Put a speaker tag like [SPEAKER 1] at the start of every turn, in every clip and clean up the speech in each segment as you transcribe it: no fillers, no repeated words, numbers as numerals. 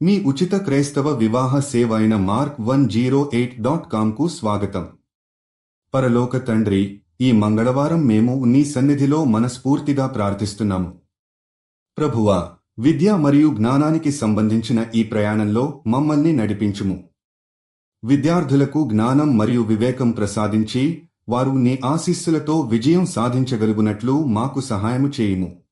[SPEAKER 1] మీ ఉచిత క్రైస్తవ వివాహ సేవ అయిన mark108.comకు స్వాగతం. పరలోక తండ్రి, ఈ మంగళవారం మేము నీ సన్నిధిలో మనస్ఫూర్తిగా ప్రార్థిస్తున్నాము. ప్రభువా, విద్య మరియు జ్ఞానానికి సంబంధించిన ఈ ప్రయాణంలో మమ్మల్ని నడిపించుము. విద్యార్థులకు జ్ఞానం మరియు వివేకం ప్రసాదించి, వారు నీ ఆశీస్సులతో విజయం సాధించగలుగునట్లు మాకు సహాయము చేయుము.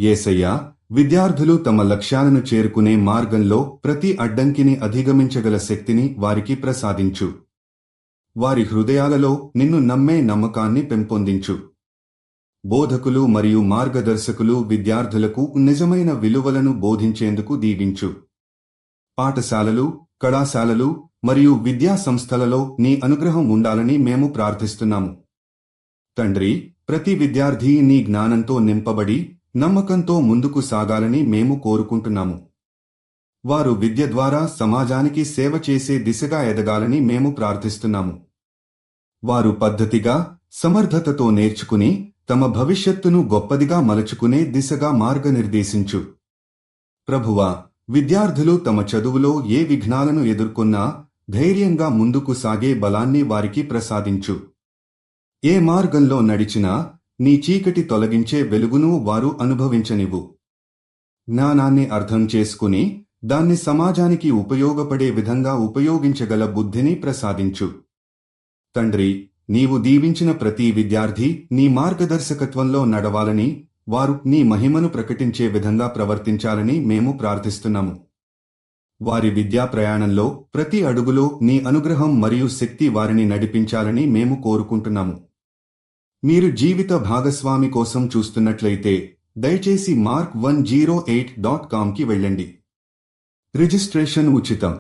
[SPEAKER 1] యేసయ్యా, విద్యార్థులు తమ లక్ష్యాలను చేరుకునే మార్గంలో ప్రతి అడ్డంకిని అధిగమించగల శక్తిని వారికి ప్రసాదించు. వారి హృదయాలలో నిన్ను నమ్మే నమ్మకాన్ని పెంపొందించు. బోధకులు మరియు మార్గదర్శకులు విద్యార్థులకు నిజమైన విలువలను బోధించేందుకు దీవించు. పాఠశాలలు, కళాశాలలు మరియు విద్యా సంస్థలలో నీ అనుగ్రహం ఉండాలని మేము ప్రార్థిస్తున్నాము. తండ్రి, ప్రతి విద్యార్థి నీ జ్ఞానంతో నింపబడి నమ్మకంతో ముందుకు సాగాలని మేము కోరుకుంటున్నాము. వారు విద్య ద్వారా సమాజానికి సేవ చేసే దిశగా ఎదగాలని మేము ప్రార్థిస్తున్నాము. వారు పద్ధతిగా, సమర్థతతో నేర్చుకుని తమ భవిష్యత్తును గొప్పదిగా మలుచుకునే దిశగా మార్గనిర్దేశించు. ప్రభువా, విద్యార్థులు తమ చదువులో ఏ విఘ్నాలను ఎదుర్కొన్నా ధైర్యంగా ముందుకు సాగే బలాన్ని వారికి ప్రసాదించు. ఏ మార్గంలో నడిచినా నీ చీకటి తొలగించే వెలుగును వారు అనుభవించనివ్వు. జ్ఞానాన్ని అర్థం చేసుకుని దాన్ని సమాజానికి ఉపయోగపడే విధంగా ఉపయోగించగల బుద్ధిని ప్రసాదించు. తండ్రి, నీవు దీవించిన ప్రతి విద్యార్థి నీ మార్గదర్శకత్వంలో నడవాలని, వారు నీ మహిమను ప్రకటించే విధంగా ప్రవర్తించాలని మేము ప్రార్థిస్తున్నాము. వారి విద్యా ప్రయాణంలో ప్రతి అడుగులో నీ అనుగ్రహం మరియు శక్తి వారిని నడిపించాలని మేము కోరుకుంటున్నాము. మీరు జీవిత భాగస్వామి కోసం చూస్తున్నట్లయితే దయచేసి mark108.comకి వెళ్ళండి. రిజిస్ట్రేషన్ ఉచితం.